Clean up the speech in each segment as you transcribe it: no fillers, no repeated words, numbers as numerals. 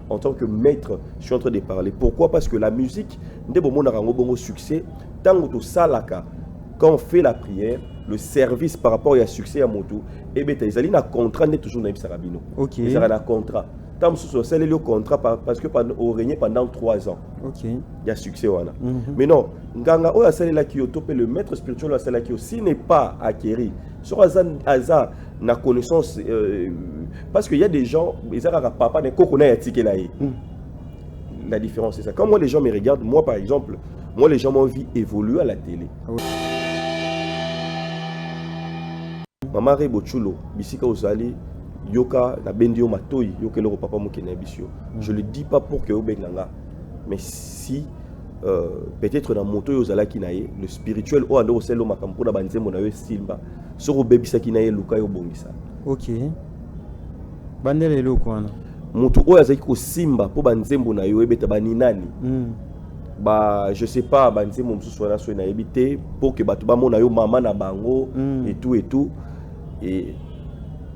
en tant que maître, je suis en train de parler. Pourquoi? Parce que la musique, dès que on a un succès, tant que salaka, quand on fait la prière, le service par rapport au succès à Moto, et bien, ils ont un contrat, n'est toujours dans Sarabino. Ok. Ils ont un contrat. Tant que c'est le contrat parce que on régné pendant 3 ans. Ok. Il y a succès. Mais non, Nganga, le maître spirituel, s'il n'est pas acquéri, sur Aza, na connaissance, parce qu'il y a des gens, ils ont papa, la différence c'est ça. Quand moi les gens me regardent, moi par exemple, moi les gens m'ont vu évoluer à la télé. Maman Rebo Chulo, Bisika Ozali, Yoka, na Bendio Matoi, Yoka le papa Mokene Bisio. Je le dis pas pour que Obenganga, mais si peut-être dans Moto Yozala Kinaye, le spirituel ou ando selo makampo na banzembo na yo Simba, soro bebisa Kinaye Luka yo bongisa. Ok. Bandele lo kwana. Moto o yazaki ko Simba po banzembo na yo ebeta baninani. Bah je sais pas banzembo msusu wana so na ebité pour que batu ba mona yo mama na bango et tout. Et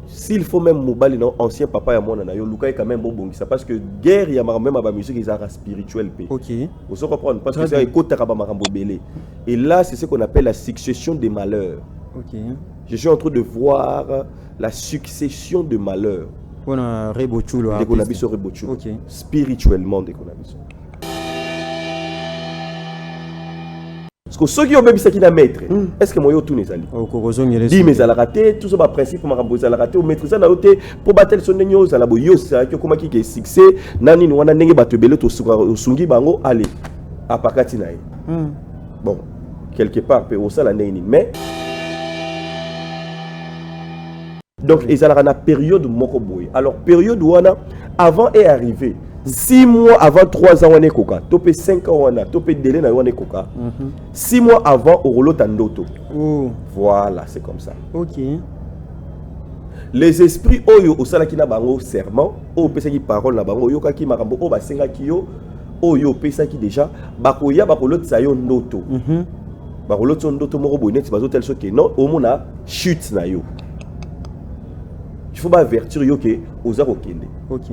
s'il faut même mobali non ancien papa ya mona na yo luka quand même bongisa parce que guerre ya même ba musique ils ara spirituel pe. OK. Vous comprendre parce que c'est écoute ba makambo belé. Et là c'est ce qu'on appelle la succession des malheurs. OK. Je suis en train de voir la succession de malheurs. On a Rebochulo. OK. Spirituellement dès qu'on a besoin. Parce que ceux qui ont bébé qui na maître, est-ce que moi yo tout les ali? Dis mais à la raté, tout ça ba principe ma ramboza la raté, au maîtrise na oté pour battre son nyo za la boyo ça que comment qui est succès, nani no wana ndenge batebele to sungi bango allez à pakati na. Bon, quelque part pe au ça la neni mais donc ils allaient na période moko boy. Alors période wana avant est arrivé 6 mois avant 3 ans on est coca, topé 5 ans on a, topé délai na on est coca. 6 mois avant au rolo tandoto. Voilà, c'est comme ça. OK. Les esprits oyo osala ki na bango serment, o pesa ki parole na bango yoka ki makambo o basenga ki yo, oyo pesa ki déjà bakoya bakolo tsayo ndoto. Bakolo tso ndoto moko bonnet bazo tel so que non, au mona chute na yo. Il faut pas avertir yo que oza ko kende. OK.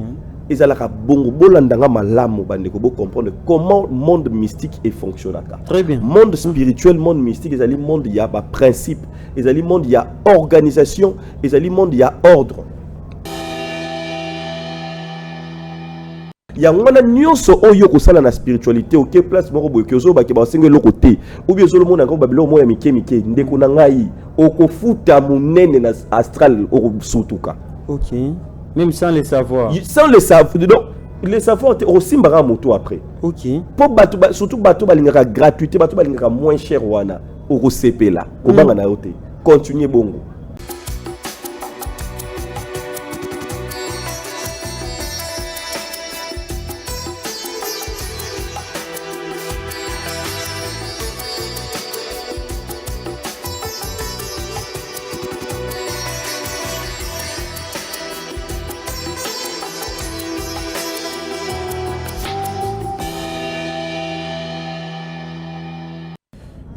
Ils allaient à bongo bolandanga malamu bandeko bo comprendre comment le monde mystique est fonctionnel. Très bien. Monde spirituel, monde mystique, ils allaient monde il y a principe, ils allaient monde il y a organisation, ils allaient monde il y a ordre. Il y a un nyonso oyo ko sala na spiritualité OK place moko boyo kezo ba ke ba singe lo côté ou bien zo le monde encore babilo mo ya mike ndeko na ngai okofuta munene na astral o sutuka. OK. Même sans le savoir. Sans le savoir. Donc, le savoir est aussi mbara moto après. OK. Pour bateau, surtout bateau balingaka gratuité, bateau balingaka moins cher wana. Au CP là. Au banga na yote. Continuez bongo.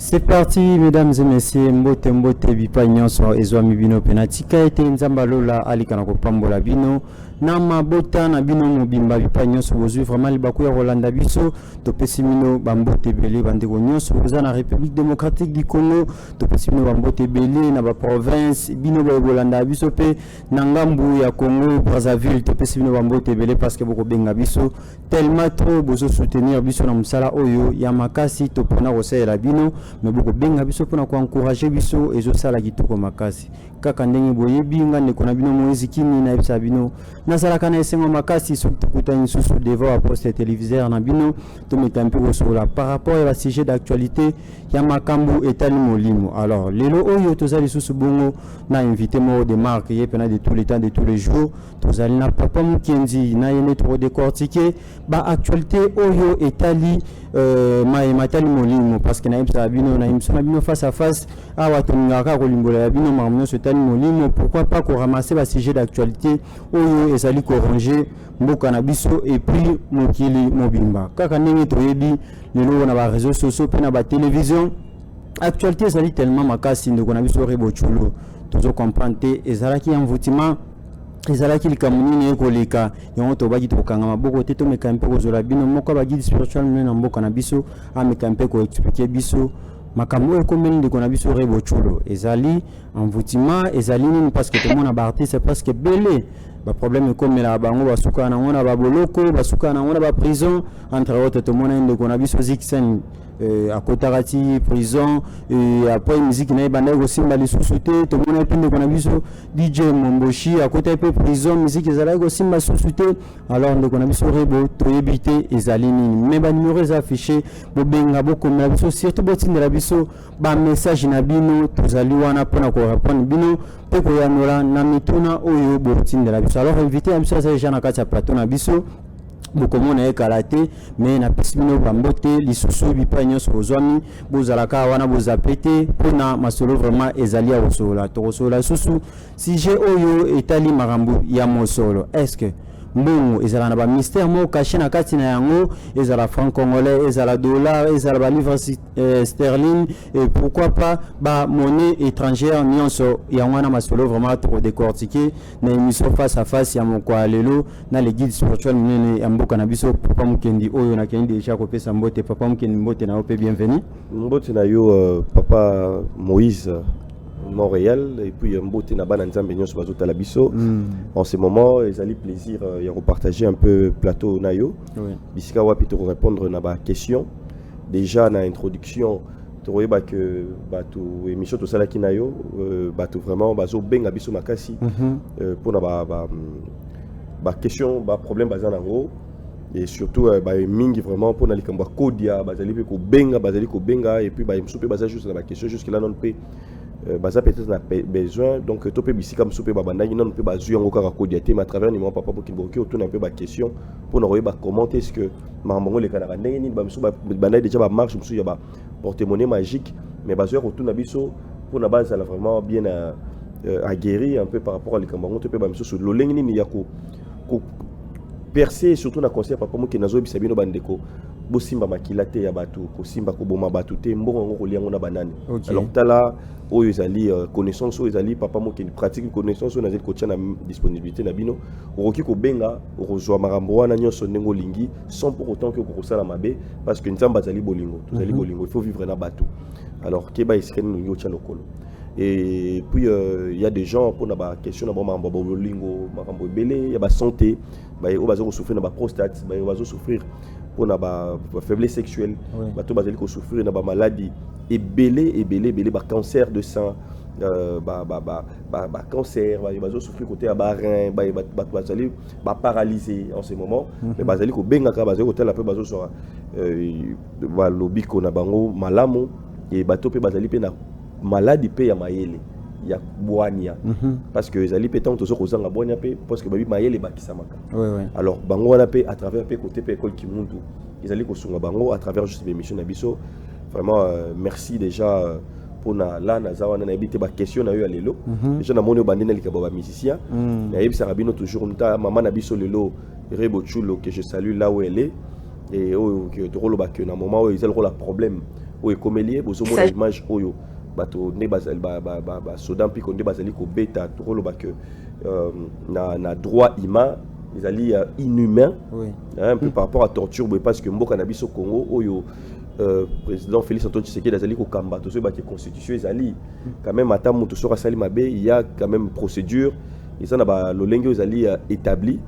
C'est parti, mesdames et messieurs. Mbote bipa nyonso ezwami bino penatika ete nzamba lola alikana kopambola bino na mabota na bino mobimba bipa nyonso bozwi vraiment libaku ya Rolanda biso topesi bino bambote belé bandeko nyonso boza na République démocratique du Congo topesi bino bambote belé na ba province bino ba Rolanda biso pe na ngambu ya Congo Brazzaville topesi bino bambote belé parce que boko benga biso tellement trop bozo soutenir biso na musala oyo ya makasi topona kosela bino mais beaucoup benga biso pona ko encourager biso ezo sala kitoko makasi kaka ndenge boyebi ngane kona bino Moïse Kini na ebisa bino na sala kana esengo makasi surtout kutani susu devant poste téléviseur na bino to metampi sur la par rapport à la sujet d'actualité ya makambu etali molimo. Alors lelo oyo tozali susu bongo na invité mo de marque yepena de tous les temps de tous les jours tozali na papa Mukenzi na yene trop décortiquer ba actualité oyo etali matali molimo parce que na ebisa bino na imsona bino face à face awa tongaka ko limbola ya bino marmio setali molimo. Pourquoi pas ko ramasser ba sujet d'actualité oyo ezali ko ranger mboka na biso et puis mokili mobimba kaka ndenge toyebi lelo na ba réseaux sociaux pe na ba télévision actualité ezali tellement makasi ndeko na biso Rebochulo tozo comprendre ezalaki envoûtement ezalaki likambo nini ekoleka yango tobaki tokanga maboko te tomeka mpe kozola bino moko bagidi spiritual mene na mboka na biso ameka mpe koexplike biso makambo oyo ekomeli ndeko na biso Rebo Chulo ezali envoûtement ezali nini parce que tomona baartiste parce que bele baproblème ekomela bango basuka nango na baboloko basuka nango na baprison entre autres tomona ndeko na biso Zixen akotaka ti prison après musique na ye banda kosimba lisusu te tomona mpe ndeko na biso DJ Momboshi akota mpe prison musique ezalaki kosimba lisusu te alors ndeko na biso Rebo toyebi te ezali nini me banimero eza affiché bobenga bokomela biso surtout botindela biso bamessage na bino tozali wana mpona korépondre bino mpe koyanola na mituna oyo botindela biso alors invité ya biso aza deja na kati ya plateau na biso bokomona ekala te me napesi bino bambote lisusu bipai nyonso bozwami bozalaka wana bozape te mpona masolo vraiment ezali ya kosola tokosola lisusu sujet oyo etali makambo ya mosolo est-ce que mbongo ezala na bamystère moko caché na kati na yango ezala franc congolais ezala dollar ezala balivre sterling et pourquoi pas monnaie étrangère nyonso yango wana masolo vraiment tokodécortiquer na émission face à face ya mokwa lelo na le guide spirituel munene ya mboka na biso papa mukendi oyo nakendi deja kopesa mbote papa mukendi mbote na ope bienvenue mbote na yo papa Moïse Montréal et puis mbote na bana nzambe nyonso bazotala biso en ce moment ezali plaisir ya repartager un peu plateau na yo bisika wapi to répondre na ba question déjà na introduction to yeba que bato émission to sala ki na yo bato vraiment bazo benga biso makasi pour na ba question ba problème bazana ngo et surtout ba mingi vraiment pour na likambo kodia bazali pe ko benga et puis ba msupe baza juste na ba question jusque là non pe baza peut-être na besoin donc to pe bisika msupe babanda non pe bazu yango kaka kodiate mais à travers numéro papa pour qu'il boki autour un peu ba question pour nous ba commenter est-ce que mamango le kana ndenge ni ba msupe banda déjà ba marche msupe ya ba porte-monnaie magique mais bazu autour na biso pour na base là vraiment bien aguerri un peu par rapport à likambo to pe ba msupe lo lengi ni ya ko percer surtout na conseil papa mo ki nazo bisa bino bandeko bosimba makila te ya batu ko simba ko boma batu te mbongo ngo liango na banane alors tala oyo ezali connaissance oyo ezali papa mo ki pratique connaissance oyo nazeli ko tia na disponibilité na bino okoki ko benga okozwa makambo wana nyonso ndengo lingi sans pour autant que ko sala mabe parce que nzamba zali bolingo tozali bolingo il faut vivre na batu alors keba iskeni ngi otia lokolo et puis il y a des gens pour na ba question na bomba bolingo makambo belé ya ba santé ba o bazo souffrir na ba prostate ba bazo souffrir pour na ba faiblesse sexuelle bato bazali ko souffrir na ba maladie et belé ba cancer de sang ba cancer ba bazo souffrir côté ya ba rein ba bazali ba paralysé en ce moment mais bazali ko benga ka bazali ko tela pe bazo so ba lobiko na bango malamu et bato pe bazali pe na maladie pe ya mayele ya boania parce que ezali pe tant tozo kozanga boania pe parce que babi mayele bakisamaka alors bango wana pe à travers pe côté pe école Kimuntu ezali ko sunga bango à travers juste l'émission na biso vraiment merci déjà pour na la na zawana na ebité ba question na yo lelo déjà na moni bandena likabo ba musicien na yebisa rabino toujours nta maman na biso lelo Rebo Chulo que je salue là où elle est et oh que rolo ba que na moment où ils ont le problème où ekomelier bozo mona image oyo bato ne bazali ba sodan pi konde bazali ko beta tokolo ba que na droit humain ils ali inhumain un peu par rapport à torture parce que mboka na biso Congo oyo président Félix Antoine Tshisekedi azali ko kamba to so ba que constitution ezali quand même ata mutu sora sali mabe il y a quand même procédure et ça na ba lolenge ezali établi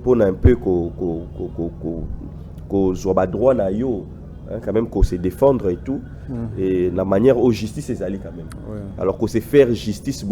pour na un peu ko zo ba droit na yo quand même qu'on se défendre et tout et la manière au justice est allée quand même alors qu'on sait faire justice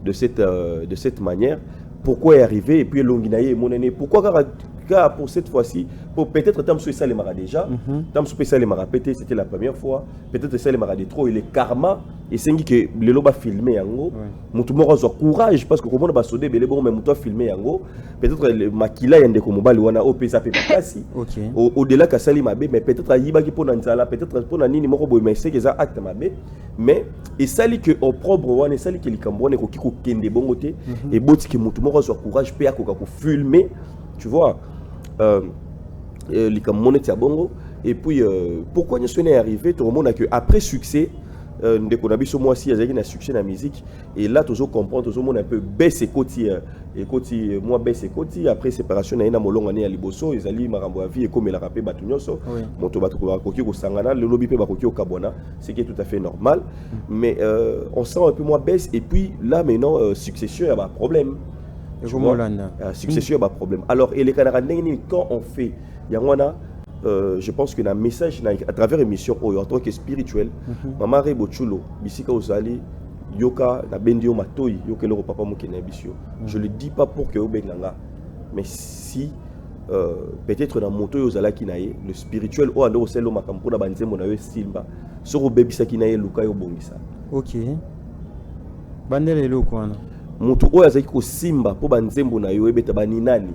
de cette manière pourquoi est arrivé et puis Longinaye mon aîné pourquoi car pour cette fois-ci pour peut-être tant ça les mara déjà tant ça les mara pété c'était la première fois peut-être ça les mara de trop et les karma et c'est que le loba filmé yango mutu moko zo courage parce que comment ba sodé belé bon mais mutu filmé yango peut-être le makila yande ko mobali wana o pesa pe kasi au-delà ka sali mabe mais peut-être yiba ki pona nzala peut-être pona nini moko boy mais c'est que ça acte mabe mais et sali que au propre wana sali que likambo wana ko kiko kende bongo te et boti que mutu moko zo courage pe akoka ko filmer tu vois likambo monetia bongo et puis pourquoi nous sommes arrivé tout le monde a que après succès ndeko na biso moi si azaki na succès na musique et là toujours comprendre toujours mon un peu baisse côté moi baisse côté après séparation na ina molonga ne ya liboso ezali makambo ya vie comme la rapé batu nyonso moto batu ko koki ko sangana le lobby pe ba koki ko kabona c'est qui est tout à fait normal mais on sent un peu moins baisse et puis là maintenant succession il y a pas problème succession il y a pas problème alors et les canards quand on fait il y a je pense que le message à travers l'émission en tant que spirituel maman Rebo Chulo bisika ozali yoka na bendio matoi yoka le papa mokene bisio je le dis pas pour que obenganga mais si peut-être na moto ozala kinaye le spirituel o ando selo makampo na banzembo na yo simba soko bebisa kinaye luka yo bongisa OK bandele loko wana moto o azaki ko simba po banzembo na yo ebeta bani nani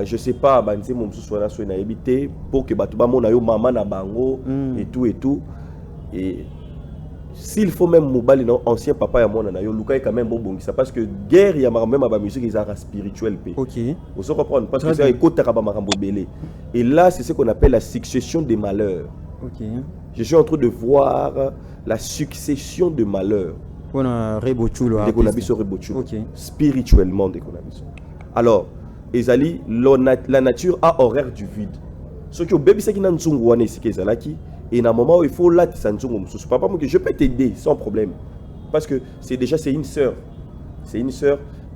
je sais pas banzembo msusu wana so na ebité pour que bato ba mona yo mama na bango et tout et s'il faut même mobali non ancien papa ya mona na yo luka quand même bongisa parce que guerre ya même ba musique ezara spirituel pe OK vous savez comprendre parce que ça ekotaka ba makambo belé et là c'est ce qu'on appelle la succession des malheurs. OK Je suis en train de voir la succession de malheurs on a Rebochulo OK spirituellement de Konabiso alors ezali la nature a horreur du vide ce que bébé c'est qui n'a nzungu wana ici kezalaki et na moment où il faut là tsanzungu mususu papa moi que je peux t'aider sans problème parce que c'est une sœur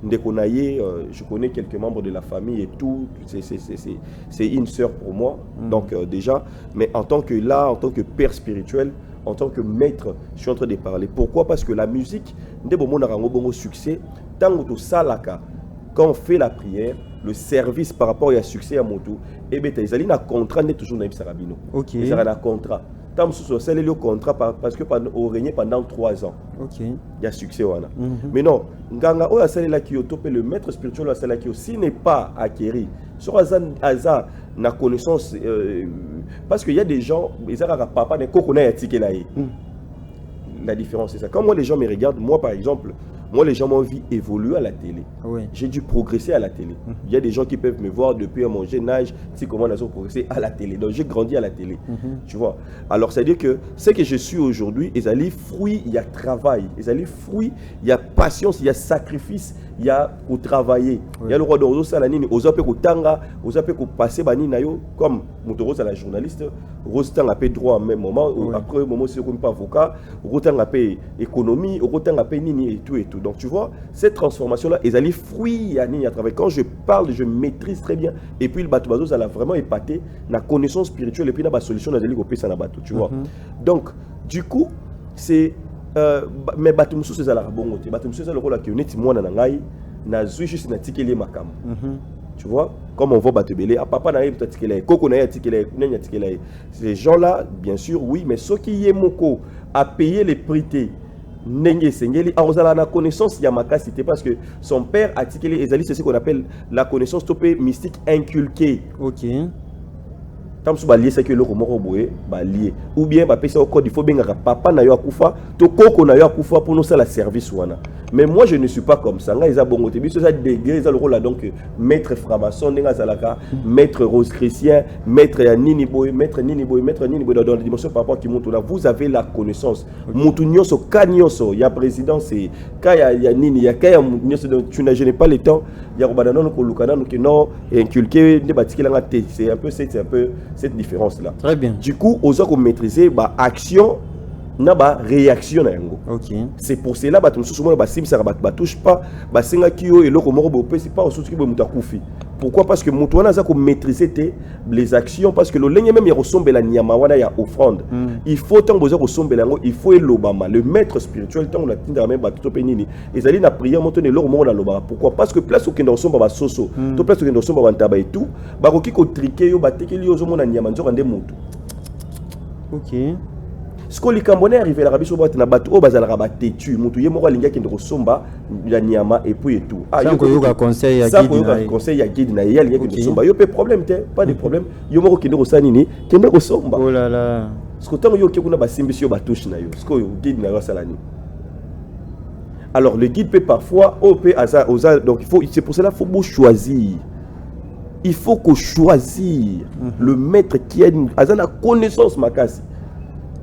Ndekonaye je connais quelques membres de la famille et tout c'est une sœur pour moi donc déjà mais en tant que père spirituel en tant que maître je suis en train de parler pourquoi parce que la musique ndebo mona rango bongo succès tango to salaka quand on fait la prière le service par rapport à succès à moto et bien ils allaient un contrat n'est toujours naïf sarabino OK ils avaient un contrat tant sous c'est le contrat parce que au régné pendant 3 ans OK il y a succès wana mais non nganga o asali la ki topé le maître spirituel asali la ki aussi n'est pas acquéri sur hasard na connaissance parce qu'il y a des gens ils ont papa ne kokona ya ticket là la différence c'est ça quand moi les gens me regardent moi par exemple moi, les gens m'ont vu évoluer à la télé. J'ai dû progresser à la télé. Il y a des gens qui peuvent me voir depuis mon jeune âge, si comment on a progressé à la télé. Donc, j'ai grandi à la télé. Tu vois. Alors, c'est-à-dire que ce que je suis aujourd'hui, il y a fruit, il y a travail. Il y a fruit, il y a patience, il y a sacrifice, il y a au travailler. Il y a le roi d'Ozo Salanini, Ozo Peko Tanga, Ozo Peko passer Baninayo, comme Moutoro, la journaliste, Rostan a payé droit en même moment, après un moment, c'est comme pas avocat, Rotan a payé économie, Rotan a payé Nini et tout et tout. Donc tu vois, cette transformation-là, ils allaient fruit à travers. Quand je parle, je maîtrise très bien. Et puis le bateau, ça l'a vraiment épaté, la connaissance spirituelle et puis la solution, tu vois. Donc, du coup, c'est. Mais bateau, c'est ça la bon côté. Bateau, c'est le rôle qui est moi, na zui juste na tikeli makam. Tu vois, comme on voit Batebele, à papa n'a pas tikeli, Koko n'a tikeli, n'a tikeli. Ces gens-là, bien sûr, oui, mais ceux qui y moko à payer les prix. Nenge Sengeli a la connaissance Yamakasi parce que son père a tiqué les c'est ce qu'on appelle la connaissance topé mystique inculquée. OK. Tant que balié c'est que le romoro boé balié ou bien ba pesa au code il faut bien papa na yo akufa to koko na yo akufa pour nous ça la service wana. Mais moi je ne suis pas comme ça. Nga isa bongo te biso ça degré ça le rôle là donc maître franc-maçon nga zalaka maître rose chrétien maître nini boy maître nini boy dans la dimension par rapport qui monte là vous avez la connaissance. Mutu nyonso kanyoso ya président c'est kaya ya nini ya kaya nyonso donc tu n'as je n'ai pas le temps ya robadano ko lukana no non inculquer ne batikela nga te c'est un peu cette différence là. Très bien. Du coup, aux autres maîtriser ba action na ba réaction na yango. OK. C'est pour cela ba tumsu souvent ba sim ça ba touche pas ba senga kio et loko moko bo c'est pas au souci bo mutakufi. Pourquoi? Parce que mutu wana za ko maîtriser les actions parce que le lenge même ya ressemble la nyama wana ya offrande. Il faut tant besoin ressemble la il faut l'obama le maître spirituel tant on a tinda même ba to penini. Ezali na prière monte ne loko moko na loba. Pourquoi? Parce que place au kendo ressemble ba soso. To place au kendo ressemble ba ntaba et tout. Ba ko ki ko triquer yo ba tekeli yo zo mona nyama nzo ndé mutu. OK. Ce que les Camerounais arrivent à l'Arabie Saoudite, na bateau au bazar rabat têtu, mutu yemo linga qui ne ressemble la nyama et puis et tout. Ah, yo ko conseil ya guide na. Conseil ya guide na ya linga qui ne ressemble. Yo pas problème pas de problème. Yo moko qui ne ressemble ni, qui ne ressemble. Oh là là. Ce que tant yo qui kuna ba simbisi yo ba touche na yo. Ce que guide na yo salani. Alors le guide peut parfois donc il faut c'est pour cela faut beau choisir. Il faut qu'on choisisse le maître qui a une connaissance makasi.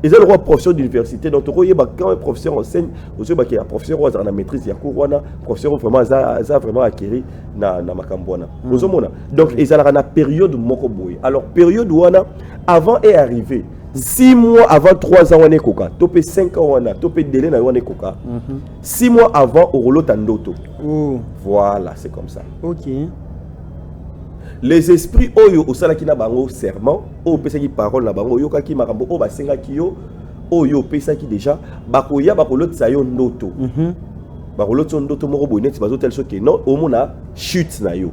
Ils ont le droit professeur d'université. Donc, quand un professeur enseigne, vous avez un professeur qui a la maîtrise, il y a un professeur vraiment vraiment acquéri na makambwana. Donc, ils ont la période mokoboy. Alors, période où avant est arrivé. 6 mois avant 3 ans, on est coca. Topé 5 ans, on a topé délai, on est coca. 6 mois avant, au rouleau tandoto. Voilà, c'est comme ça. Ok. Les esprits oyo osala ki na bango serment o pesa ki parole na bango yo kaki makambo o basenga ki yo pesa ki déjà bakoya bakolotisa yo ndoto bakolotisa ndoto moko boye neti bazo tel so ke non omona chute na yo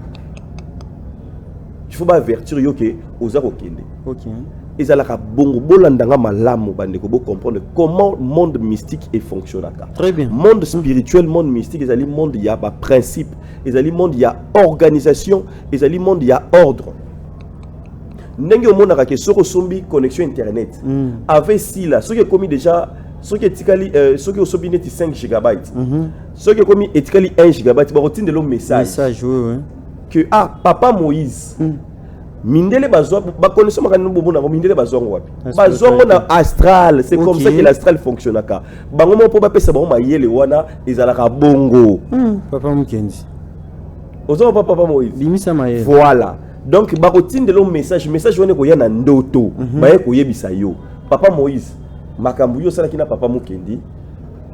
il faut ba avertir yo ke oza kokende. OK. Ezalaka bongo bolandanga malamu bandeko bo comprendre comment monde mystique et fonctionnaka. Très bien. Monde spirituel, monde mystique, ezali monde ya ba principe, ezali monde ya organisation, ezali monde ya ordre. Ndenge omonaka ke soko sombi connexion internet. Avec si là, ce qui est commis déjà, ce qui est etikali ce qui osobi neti 5 gigabytes. Ce qui est commis etikali 1 gigabyte, ba rotine de l'homme message. Oui. Que papa Moïse mindele bazwa ba connaissance makani bobo na mindele bazwa wapi bazwa na astral, c'est comme ça que l'astral fonctionne ka bango mo po ba pesa ba mayele wana ezalaka bongo papa Mukendi ozo papa Moïse limisa mayele. Voilà, donc ba rotine de l'homme message wana ko ya na ndoto ba ye ko yebisa yo papa Moïse makambu yo sala kina papa Mukendi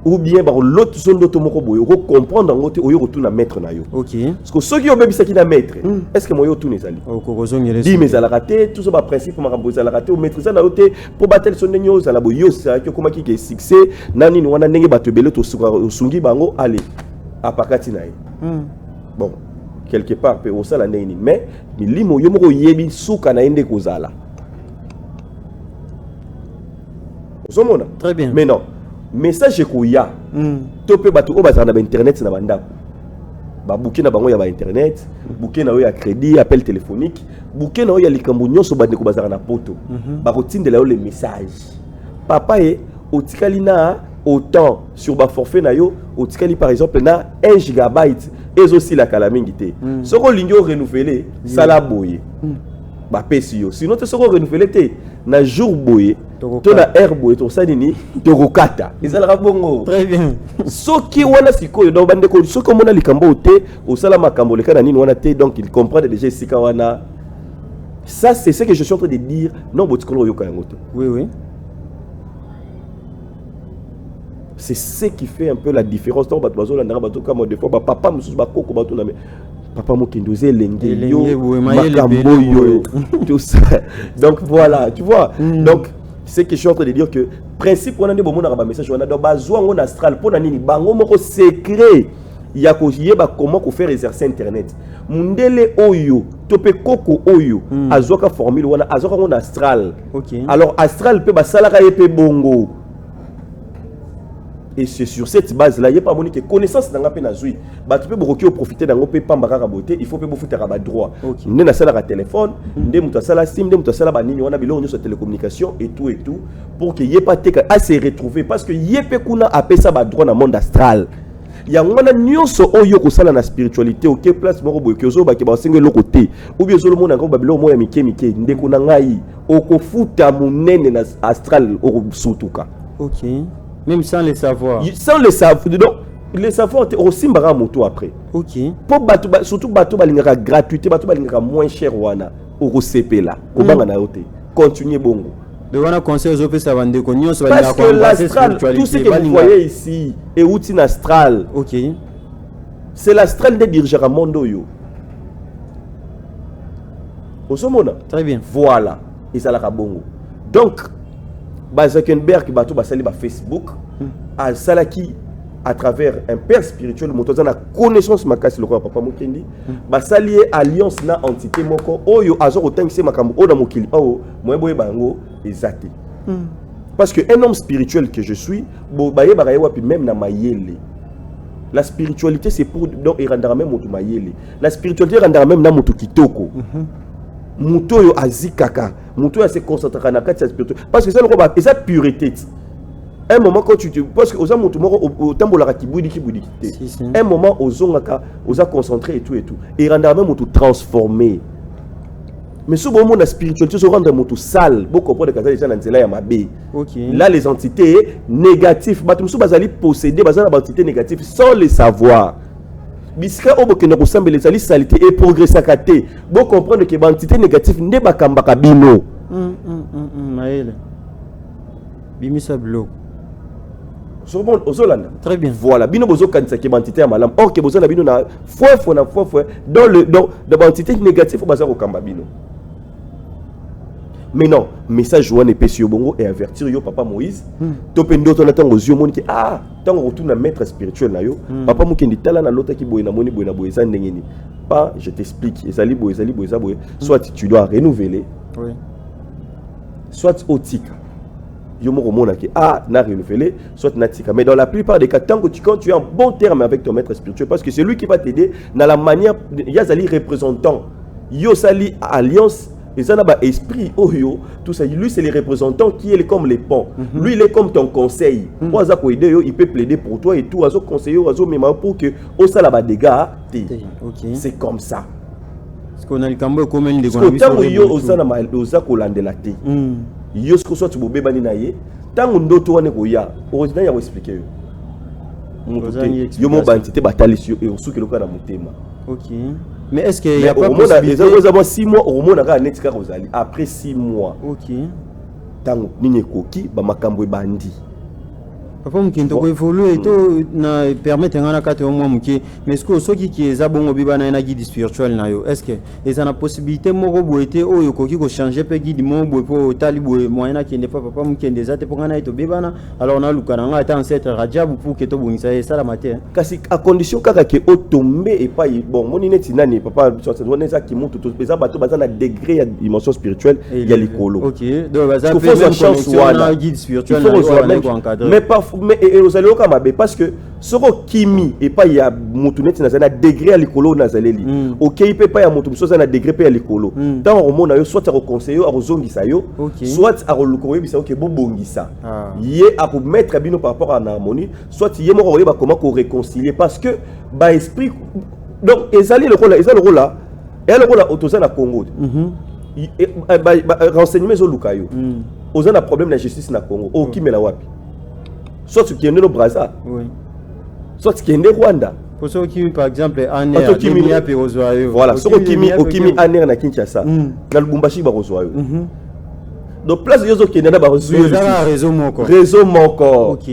ou bien par l'autre zone d'automoko boyo ko comprendre ngote oyo retourne à mettre na yo. OK. Parce que ceux qui ont bébé ça qui na mettre est-ce que moyo tout nezali dit mais à la raté tout ça ba principe makambo za la raté ou maîtriser na yote pour battre son nyo za la boyo ça que comment qui est succès nani wana ndenge batebele to sungi bango allez apakati na ye. Bon quelque part pe o sala ndeni mais limo yo moko yebi suka na ende kozala. Osomona très bien. Mais non message koya topé bato o bazana ba internet na banda ba bouquet na bango ya ba internet bouquet na yo ya crédit appel téléphonique bouquet na yo ya likambo nyonso bande ko bazana na poto ba rotindela yo les messages papa e otikali na autant sur ba forfait na yo otikali par exemple na 1 gigabyte ezo si la kalamingi te soko lingi o renouveler sala boye ba pesi yo sinon te soko renouveler te na jour boye to na herbo to sanini to kokata ezalaka bongo. Très bien. Soki wana sikoyo donc bande ko soko mona likambo te osala makambo le kana nini wana te donc il comprend déjà sika wana. Ça c'est ce que je suis en train de dire non botikolo yoka yango te. Oui. C'est ce qui fait un peu la différence donc bato bazo landanga bato comme des fois papa mususu bakoko bato na me papa Mukendi oze lenge yo makambo yo tout ça. Donc voilà, tu vois. Donc c'est que je suis en train de dire que principe on a des bons message on a donc besoin on astral pour nani bango moko secret ya ko yeba comment ko faire exercer internet mundele oyo topé koko oyo azoka formule wana azoka on astral. OK. Alors astral pe basalaka yepe bongo et c'est sur cette base là il y a pas monique connaissance dans pe na zui ba tu peux beaucoup profiter dans pe pamba kaka beauté il faut pe bofuta ba droit ndé na sala ka téléphone ndé muta sala sim ndé muta sala ba nini wana bilongo sur télécommunication et tout pour que y ait pas à se retrouver parce que y pe kuna apesa ba droit dans monde astral ya ngwana nyonso oyo ko sala na spiritualité OK place moko boyo kozo ba ke ba singa lo côté ou bien solo mona ko ba bilongo moya mike ndé kuna ngai okofuta munene na astral o sutuka. OK. Même sans le savoir. Sans le savoir. Donc, le savoir, c'est aussi un moto après. OK. Pour surtout bateau balingaka gratuité, bateau balingaka moins cher wana. Au CP là. Au bangana yote. Continuez bongo. De wana conseil aux opés savandé ko nyonso ba parce que l'astral, tout ce que vous voyez ici est outil astral. OK. C'est l'astral des dirigeants mondo yo. Osomona. Très bien. Voilà. Et ça la bongo. Donc Zuckerberg bato basali ba Facebook a salaki à travers un père spirituel motoza na connaissance makasi lokwa papa Mukendi basali alliance na entité moko oyo azo kotangise makambo ona mokili o moyeboye bango ezate parce que un homme spirituel que je suis bo baye baraye wapi même na mayele la spiritualité c'est pour donc il rendra même moto mayele la spiritualité rendra même na moto kitoko muto yo azikaka muto ya se concentrer na kati ya spiritualité parce que ça le roba et ça pureté un moment quand tu parce que aux muto moko au tambola kibudi un moment aux ongaka aux a concentré et tout et rendra même muto transformé Mais si vous la spiritualité se rendre moto sale, vous comprenez que ça déjà dans ma bé. Là les entités négatives, batumsu bazali posséder bazana entité négative sans le savoir. Bisika obo ke na kosambe les ali salité et progresser kate. Vous comprenez que l'entité négative ne ba kambaka bino. Maël. Bimisa bloc. Très bien. Voilà, bino bozo kanisa ke entité malam. Or que bozo na bino na foi dans l'entité négative baza ko kamba bino. Mais non, message joie n'est pas sur bongo et avertir yo papa Moïse. Topendo ton attend aux yeux moni ki tant on retourne à maître spirituel na yo. Papa mukendi tala na lota ki boy na moni boy na boy za ndengeni. Pas je t'explique, ezali boy boy. Soit tu dois renouveler. Oui. Soit otika. Yo mo mona ki na renouveler, soit natika. Mais dans la plupart des cas tant que quand tu es en bon terme avec ton maître spirituel parce que c'est lui qui va t'aider dans la manière yazali représentant. Yo sali alliance. Et ça n'a pas esprit, tout ça. Lui, c'est les représentants qui est comme les ponts. Lui, il est comme ton conseil. Il peut plaider pour toi et tout. Conseiller, pour que ça là dégâts. C'est comme ça. Parce qu'on a le cambo comme une des choses. Ok. Mais est-ce qu'il y a pas possibilité? 6 mois au moins après 6 mois. Ok. Tant ni koki ba makambo bandi. Papa mkinto ko évoluer to na permettre ngana kate au moins mki mais est-ce que ceux qui est zabongo bibana na guide spirituel na yo est-ce que ils ont la possibilité moko boete o yo koki ko changer pe guide mo bo po talibo moyena qui n'est pas papa mkende zate pour ngana to bibana alors on a lukana ngata ancêtre radiabu pour que to bongisa ça la matière kasi à condition kaka ke o tombe et pas bon moni neti nani papa sur cette zone ça qui monte tout ça bato bazana degré ya dimension spirituelle il y a l'écolo. OK donc baza faut faire chance na guide spirituel na ko encadrer mais pas mais vous allez au Kamabe parce que ce kimi et pas il y a mutuneti na degré à l'écolo na zaleli OK il peut pas ya mutu so na degré pe à l'écolo tant au monde soit à conseiller à zongisa yo soit à lukoye bisa OK bobongisa yé à pour mettre bino par rapport à harmonie soit yé mo ba comment ko réconcilier parce que ba esprit donc ezali le rôle là et le rôle autoza na Congo renseignement zo lukayo oza na problème de justice na Congo o kimela wapi soit qui est né au Brésil, soit qui est né au Rwanda. Pour ceux qui, par exemple, en air, voilà, ceux qui mis en air na Kinshasa, na Lubumbashi ba rezoayo. Donc place de qui est né ba rezoayo. Réseau moko. OK.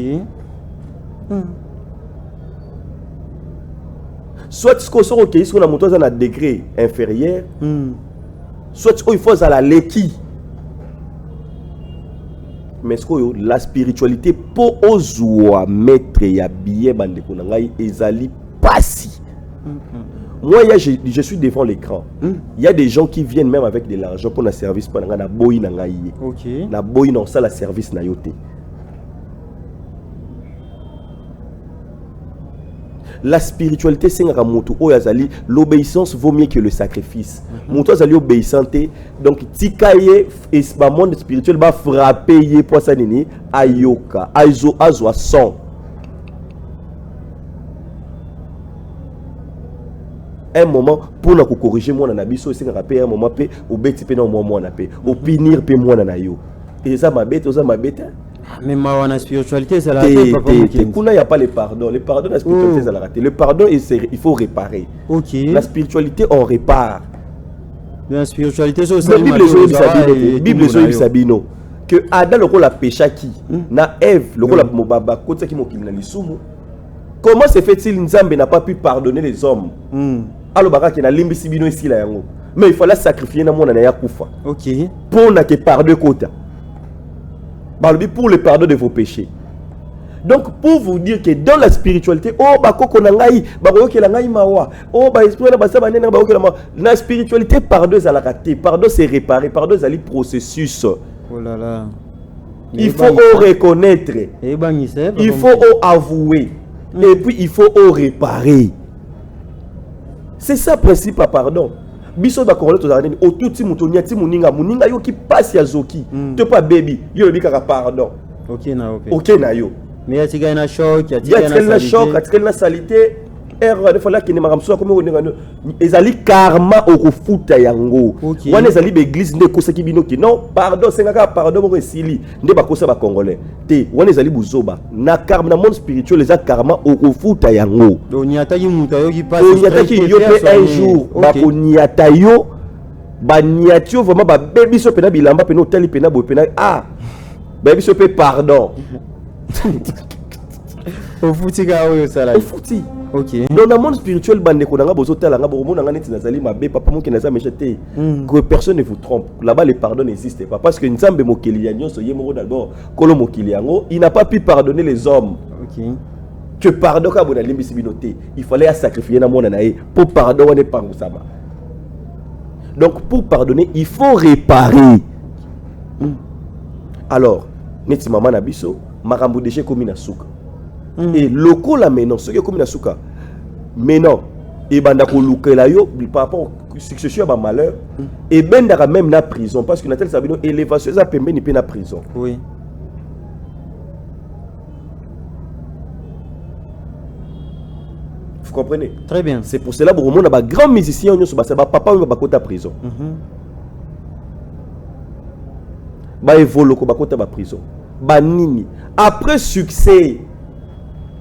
Soit ce que sont OK, ce qu'on a monté à degré inférieur. Soit il faut à la leki. Mais la spiritualité pour ozoa mettre ya billet bande konangai ezali pasi. Moi je suis devant l'écran. Il y a des gens qui viennent même avec de l'argent pour un service pour na boyi na ngai. OK. Na boyi non ça la service na yote. La spiritualité c'est un moto oyazali l'obéissance vaut mieux que le sacrifice. Moto azali obéissante donc tikaye et ba monde spirituel va frapper yé pour ça nini ayoka aizo azwa son. Un moment pour na corriger moi na biso c'est rappeler un moment pe obeti pe na moi na pe opinir pe moi na yo. Et ça ma bête mais ma spiritualité c'est la tête. Il n'y a pas le pardon. Le pardon, la spiritualité, c'est la raté. Le pardon, il faut réparer. OK. La spiritualité, on répare. La spiritualité, c'est aussi la Bible est Sabino. Que Adam, le rôle a péché qui na Ève, le rôle a mobaba, côté qui m'a na lisumu. Comment se fait-il Nzambe n'a pas pu pardonner les hommes? Alors, baraka na limbi sibino ici là yango. Mais il fallait sacrifier na mona na yakufa. OK. Pour na que pardonner kota. Pour le pardon de vos péchés. Donc pour vous dire que dans la spiritualité, la spiritualité, pardon c'est la raté, pardon c'est réparer, pardon c'est le processus. Oh là là. Il faut reconnaître, il faut avouer, et puis il faut réparer. C'est ça le principe à pardon. Biso ba korole to zaneni o tuti mutonia ti muninga yo ki passe ya zoki te pas baby yo bi kaka pardon. OK na OK. OK na yo. Mais ya tika na choc, ya tika na salité erreur de fallait que ne makamso comme on ezali karma okufuta yango wana ezali l'église nde kosaki bino ki non pardon sengaka pardon mo resili nde bakosa ba congolais te wana ezali buzoba na karma na monde spirituel les karma okufuta yango onyataki mutayo ki passe onyataki yo pe un jour bakonyata yo banyatio vraiment ba bebiso pena bilamba pena otali pena bo pena ah bebiso pe pardon au fouti ka oyo sala au fouti OK dans le monde spirituel bande ko nanga bozo tala nga bomo nanga neti nazali mabe papa mo ki naza méchante que personne ne vous trompe là-bas le pardon n'existe pas parce que nzambe mokili ya nyonso yemo d'abord kolo mokili yango il n'a pas pu pardonner les hommes OK que pardon ka bona limbisi binoté il fallait sacrifier na mona nae pour pardon on est pas musama. Donc pour pardonner il faut réparer. Alors neti mama na biso makambo déchet comme na souka. Et loko la maintenant ce qui est comme na souka. Maintenant et banda ko lukela yo par rapport succession ba malheur et benda même na prison parce que Natel Sabino élévation ça pembe ni pe na prison. Oui. Vous comprenez? Très bien. C'est pour cela que on a des grands musiciens qui sont papa ou bakota prison. Ba évolo ko bakota ba prison. Ba nini. Après succès,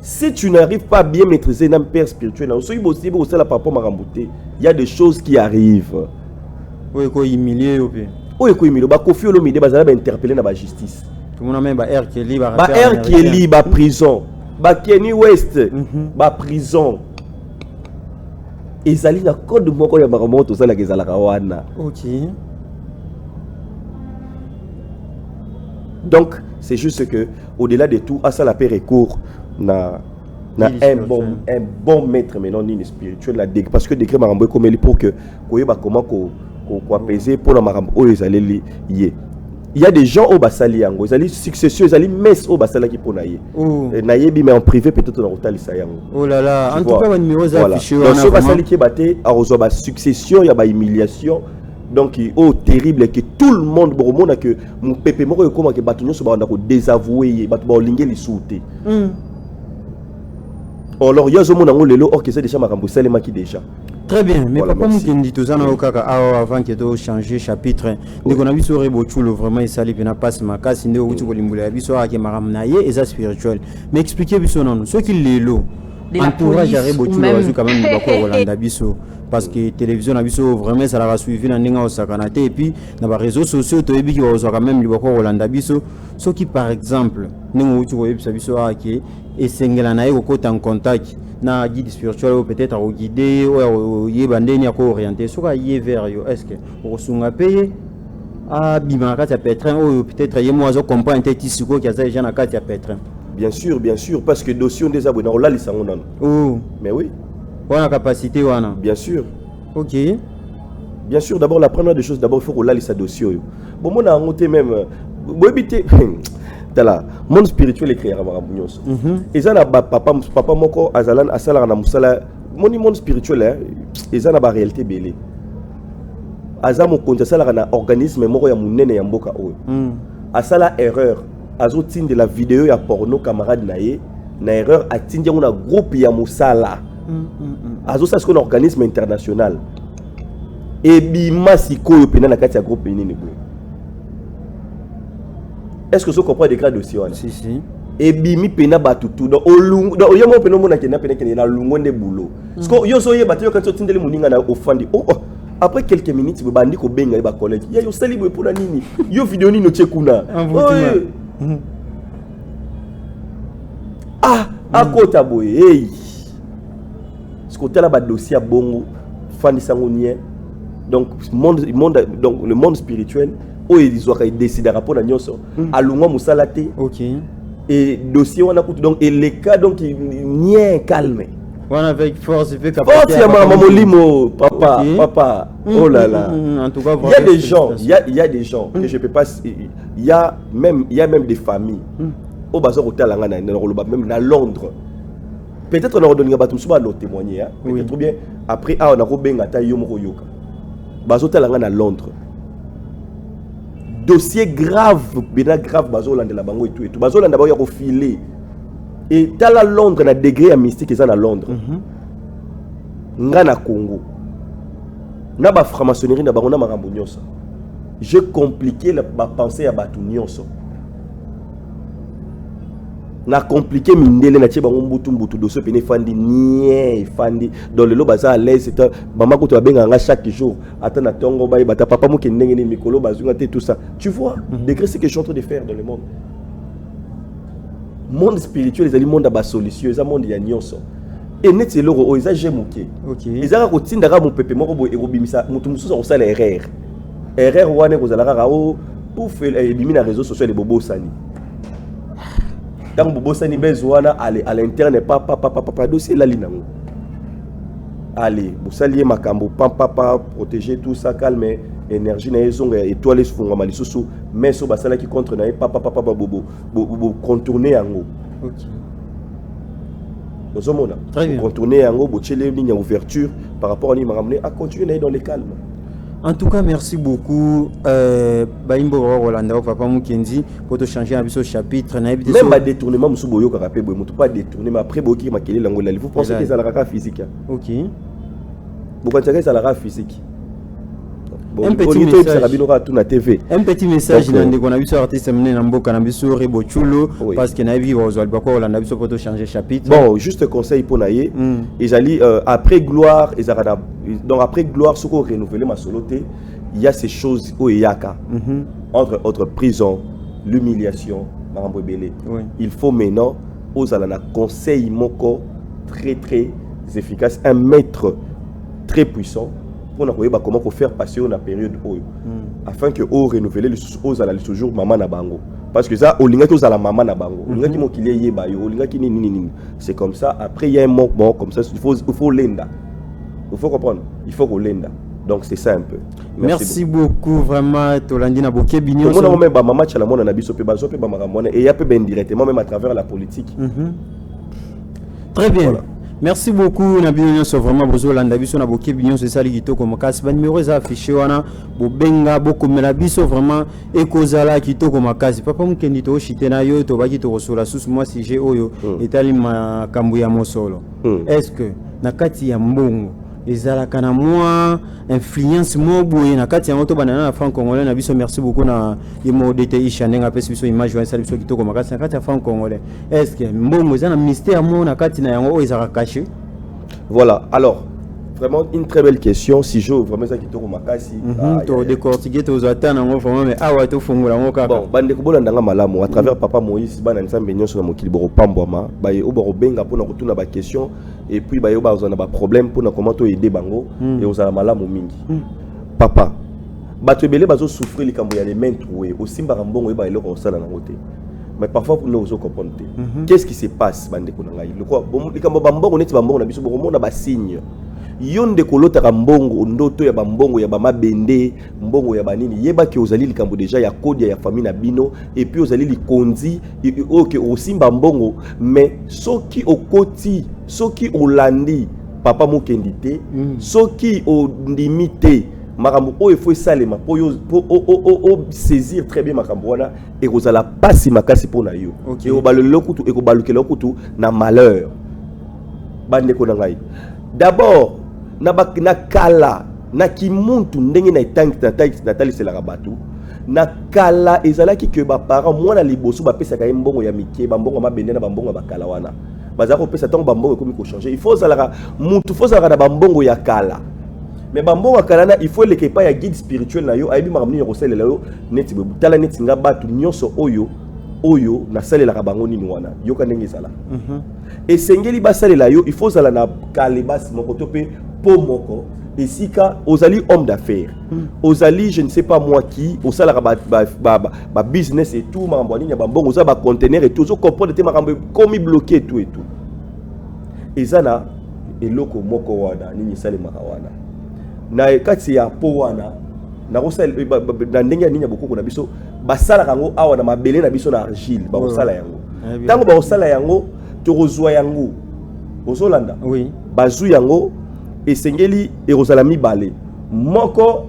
si tu n'arrives pas à bien maîtriser un père spirituel, il y a des choses qui arrivent. Oui, quoi humilier au pays. Oui, quoi humilier. Ba kofi olomide ba zala interpeller na ba justice. Tout le monde a même ba air qui est libre. Ba air qui est libre, ba prison. Ba Kenny West, ba prison. Ezali na code moko ya makambo to sala kezala kawana. OK. Donc c'est juste que au-delà de tout, à ça la paix recours na un bon maître maintenant ni spirituel la parce que décret makambo comme il pour que koyeba comment ko apaiser pour la makambo o ezali lié. Il y a des gens au basali yango, ils allaient successeurs, ils allaient mess au basala qui pour naïe. Naïebi mais en privé peut-être dans l'hôtel ça yango. Oh là là, en tout cas le numéro est affiché. Donc ce basali qui battait à reçoit succession, il y a ba humiliation. Donc oh terrible que tout le monde bon monde que mon pépé moko comment que batunyo so ba ndako désavouer, batu ba linguer les souté. Alors il y a zo mona ngolelo or que c'est déjà makambo salema qui déjà. Très bien, mais voilà, papa Moukendi, tout ça, avant que tu changes chapitre, nous avons vu sur Rebochulo, vraiment, il s'allie, il n'a pas ce macasse, il n'a pas de temps, il n'a et ça spirituel. Mais expliquez-moi ce qu'il est là. Entourage à Rebochulo, quand même, il va quoi Rolanda Bisso. Parce que la télévision a vraiment ça l'a suivi dans les Sakanate et puis dans les réseaux sociaux, tu as vu qu'il va quand même il va quoi Rolanda Bisso. Ce qui, par exemple, nous avons vu ça Bisso qui est singulier au côté en contact. Na guide spirituel peut-être à guider ou yebandeni à orienter soit y vers yo est-ce que au sunga payer ah bimaka ta pétrin ou peut-être y moi je comprends un petit siko qui a déjà na carte à pétrin bien sûr parce que dossier des abonnés on l'a lisé on oh mais oui on a capacité wana bien sûr OK bien sûr d'abord la première des choses d'abord il faut qu'on la lise dossier bon mon a monté même bon éviter là monde spirituel est créé à Marabunyoso et ça na papa moko azalan asala na musala monde spirituel et ça na ba réalité belé azamo konza sala na organisme moko ya munene ya mboka oyo asala erreur azotinde la vidéo ya porno camarade naye na erreur atindi na groupe ya musala azosa ce qu'on organisme international et bima sikoyo pena na kati ya groupe nini boy. Est-ce que vous comprenez des cas de dossier? Si. Et bimi pena batutu donc au yemo pena mona kena na lungo de boulot. Parce que yo so ye batyo quand tindele muninga na ofandi. Oh après quelques minutes be bandi ko benga ba collègue. Ya yo sali bo pona nini? Yo vidéo ni no tchekuna. Ah akota boy. Hey. Ce côté là ba dossier bongo fandi sangonien. Donc donc le monde spirituel où ils ont décidé rapport à Nyoso à Lunga Moussalate. OK. Et dossier on a coûté donc et les cas donc rien calme. On avec force fait capacité. Force ya maman limo papa papa. Oh là là. En tout cas il y a des gens que je peux pas il y a même des familles au bazar hôtel là même à Londres. Peut-être on a donné ba tout ça nos témoigner peut-être bien après on a robenga ta yo moko yoka. Bazar hôtel là à Londres. Dossier grave, bien grave, bazolanda la bango et tout. Bazolanda ba ya filer. Et dans la Londres, na degré à mystique ça na Londres. nga na Congo na ba franc-maçonnerie na bango na makambo nyonso j'ai compliqué la pensée à batu nyonso na compliqué mindele na tie bango mbutu dossier pene fandi dans le lo baza à l'aise c'est maman ko to benga nga chaque jour attends tongo ba bata papa mo ke ndenge ni mikolo bazunga te tout ça tu vois degré c'est que je suis en train de faire dans le monde spirituel les monde ba solution les monde ya nyonso et net c'est loro o isa jemuke OK ezaka ko tindaka mo pepe moko bo erobimisa mutu mususu ko sala erreur wane ko zalaka ka o pour faire ebimi na réseaux sociaux les bobo sani donc bobo sani besoin aller à l'interne papa dossier la linango allez vous saliez makambo papa protéger tout ça calme énergie na ezonga étoile funga malisusu mais so basala qui contre na papa bobo contourner yango OK contourner yango bochele ligne ouverture par rapport à ni ramener à continuer dans les calmes. En tout cas, merci beaucoup. Baimbo Rolanda, Papa Mukendi, pour te changer un peu ce chapitre. Même pas détournement, monsieur Boyo Karapé, pas détournement. Après, Boki m'a quitté l'angle. Vous pensez que c'est la physique? Ok. Vous pensez que c'est la physique? Un petit message qu'on a vu sur artiste parce qu'il a vu pour changer chapitre. Bon, juste conseil pour naïe. Ils allaient après gloire, donc après gloire, ce qu'on renouveler ma soloté, il y a ces choses au yaka entre autres prison, l'humiliation, il faut maintenant aux alana conseil moko très efficace, un maître très puissant. On a comment faire passer une période afin que au renouveler les choses à la toujours maman na bango parce que ça au linga tous à la maman na bango linga qui mo qu'il y ba yo linga qui ni c'est comme ça après il y a un mot bon comme ça il faut lenda il faut comprendre il faut qu'on lenda donc c'est ça un peu merci beaucoup vraiment Tolandi na boké bignon on même ba maman chala mona na biso pe bazo pe ba makamona et il y a peu ben directement même à travers la politique très bien voilà. Merci beaucoup Nabino so vraiment besoin landa biso na boké bignon c'est ça li kitoko makasi ba numéro za affiché wana bo benga boko mela biso vraiment ekozala kitoko makasi papa Mukendi to chité na yo to baki to kosola sous moi si j'ai oyo etali makambu ya mosolo est-ce que na kati ya mbongo ezalaka na moi influence mobo na kati ya moto banana na franc congolais na biso merci beaucoup na imo DTI chanenga pesi biso image wa sala biso kitoko makasi na kati ya franc congolais est-ce que mbongo ezana mystère mo na kati na yango ezaka caché voilà alors vraiment une très belle question si je vraiment ça kitoko makasi to décortiquer to atana ngo vraiment mais awa to fungola ngo kaka bon bande ko bolanda nga malamu à travers papa Moïse bana nsambe nyonso na mokili boro pambwama baye oboro benga pona kotuna ba question et puis baye oba ozana ba problème pona comment to aider bango et ozala malamu mingi papa bato ebele bazo souffrir likambo ya les mains trouées aussi mbongo eba eloko osala na ngote mais parfois pour nous comprendre qu'est-ce qui se passe bande ko ngai le quoi bon likambo bambongo neti bambongo na biso boro mona ba signe yonde kolota mbongo ndoto ya bambongo ya bamabende mbongo ya banini yeba ki ozali likambo déjà ya code ya famille na bino et puis ozali likonzi OK osimba mbongo mais soki okoti soki olandi papa Mukendi te soki ondimité makambo o il faut salema po saisir très bien makambo wana et kozala pasi makasi pona yo et obalelo kutu et kobalukela kutu na malheur bande ko ngai d'abord na kala na kimuntu ndenge na itangi na taliselaka bato na kala ezalaki ke ba parents mwana liboso ba pesa ka mbongo ya mike ba mbongo mabende na ba mbongo ba kala wana baza ko pesa tango ba mbongo komi ko changer il faut zalaka mutu faut zalaka na ba mbongo ya kala mais ba mbongo kala na il faut leke pa ya guide spirituel na yo ayebi makamni yo kosalela yo neti tala neti nga bato nyonso oyo na salela bango nini wana yoka ndenge zala et sengeli basalela yo il faut zala na kalebas moko to pe po moko esika ozali homme d'affaires ozali je ne sais pas moi qui osala ba business et tout makambo nini ya bambongo za ba conteneur et tout zo comprendre te makambo comme bloqué tout et tout ezana eloko moko wana nini sale makawana na kati ya po wana na kosala na ndenge ya nini ya bokoko na biso basala kango awa na mabele na biso na argile ba kosala yango tango ba kosala yango to rozwa yango ozolanda oui bazu yango esengeli erozala mibale moko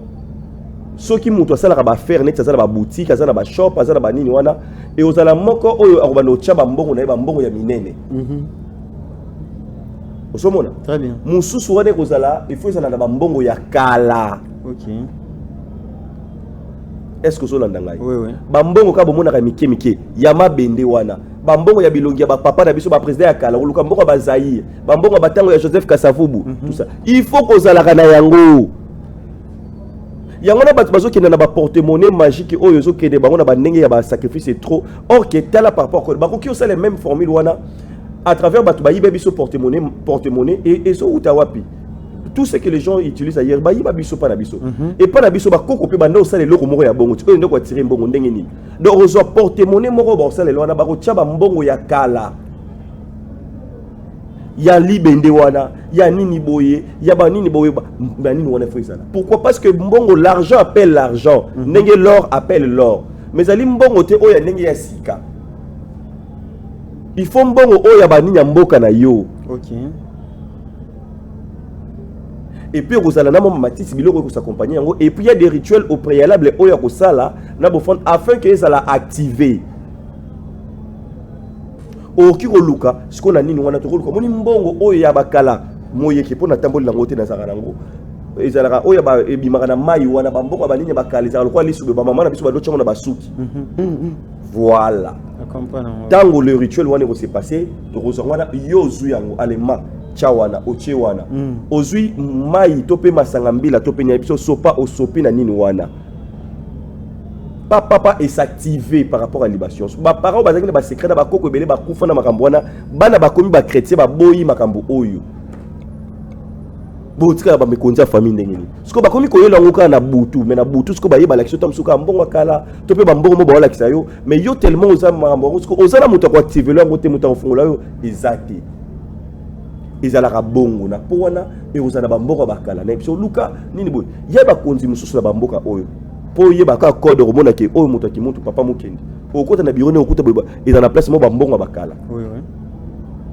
soki mutu asalaka ba faire net azala ba boutique azala ba shop azala ba nini wana e ozala moko oyo akobana ocha ba mbongo na ba mbongo ya minene osomona très bien mususu wana kozala il faut ezala na bambongo ya kala. OK est-ce que ozolanda ngai? Oui. Bambongo ka bomonaka mike ya mabende wana bambongo ya bilongi ya papa na biso ba président ya kala oluka mbongo ba Zaïre bambongo batango ya Joseph Kasavubu tout ça il faut kozala na yango na bato bazokende na ba porte-monnaie magique oyo ezokende bango na bandenge ya ba sacrifice trop or que tala par rapport bakoki osala les mêmes formules wana à travers bato bayiba biso porte-monnaie et so utawapi tout ce que les gens utilisent ailleurs bayiba biso pa na biso et pa na biso bakoko pe banda osala eloko moko ya bongo tu peux ndeko attirer mbongo ndenge nini donc ozo porte-monnaie moko ba osala elwana bakotia ba mbongo ya kala ya libende wana ya nini boye ya ba nini boye ba nini wana faut ça. Pourquoi? Parce que mbongo l'argent appelle l'argent ndenge l'or appelle l'or mais ali mbongo te oya ndenge ya sika il faut mbongo oya ba nini ya mboka na yo. OK et puis vous allez na matisi biloko ko s'accompagner yango et puis il y a des rituels au préalable oya ko sala na bo fond afin que ça la activer oki koluka siko na nini wana to koluka moni mbongo oyo ya bakala moyeke pona tamboli na ngote na zaka nango ezalaka oyo ba ebimaka na mai wana bambongo ba nini bakala ezalaka kwa lisube ba mama na biso ba docha na basuki voilà tango le rituel wana ko s'est passé to kozongwana yozu yango alema chawana oche wana ozui mai tope masanga mbila tope nya biso sopa osopi na nini wana papa est s'activer par rapport à libation. Ba parents bazaki ba secret na ba koko belé ba kufa na makambo wana bana ba komi ba chrétien ba boyi makambo oyo. Bo tika ba mekonza famille ndengeni. Siko ba komi koyela ngoka na butu, mais na butu siko ba yeba la kiso tamsuka mbongo kala, tope ba mbongo mo ba wala kisayo, mais yo tellement oza makambo siko oza na muta ko activer lo ngote muta ofungola yo exact. Ezalaka bongo na po wana e oza na ba mbongo ba kala. Na biso luka nini boy. Yeba konzi mususu na ba mboka oyo. Po yeba ka code romona ke oyo muta ki mutu papa mukendi okota na bureau ne okuta boba eza na place mo ba mbongo bakala oui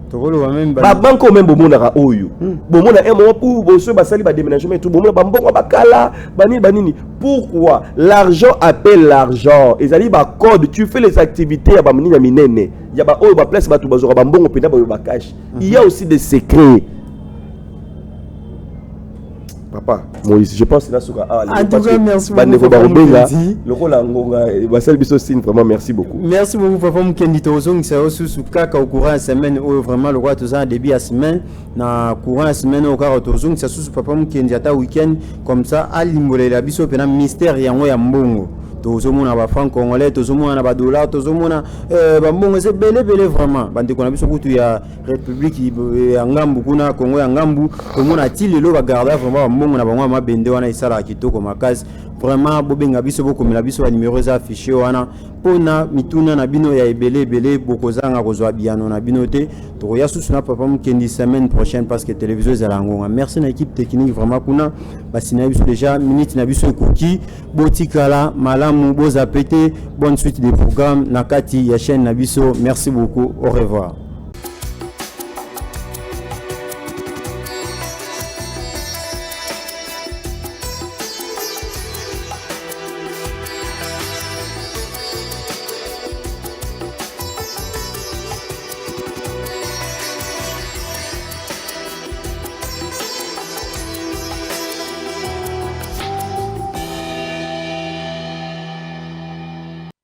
tokolo ba même ba banko même bomona ka oyo bomona un moment pour boso basali ba déménagement tout bomona ba mbongo bakala banini pourquoi l'argent appelle l'argent ezali ba code tu fais les activités ya ba minina minene ya ba oyo ba place ba tu bazora ba mbongo pena ba yo ba cash il y a aussi des secrets. Papa, Moïse, je pense que là, en tout cas, merci beaucoup. Vraiment, merci beaucoup. Merci beaucoup, Papa Mukendi Tozong. C'est aussi sous kaka au courant de la semaine où vraiment le roi Tozong début à semaine. Na courant de la semaine au courant de Tozong, c'est sous Papa Mukendi à week-end comme ça. À l'imbole la biso pena mystère yango ya mbongo. Tozomona ba franc congolais, tozomona ba dollar, tozomona ba mbongo c'est belé vraiment. Bande kona biso kutu ya République ya Ngambu kuna Congo ya Ngambu, tomona tilelo ba garder vraiment mbongo na bango mabende wana isala kitoko makasi. Vraiment bobenga biso boko mela biso ba numéro za affiché wana pona mituna na bino ya ebele bokozanga kozwa biano na bino te to ya susu na Papa Mukendi semaine prochaine parce que télévision ezala ngonga. Merci na équipe technique vraiment kuna basina biso déjà minute na biso ekoki botikala malamu boza pété bonne suite des programmes na kati ya chaîne na biso. Merci beaucoup, au revoir.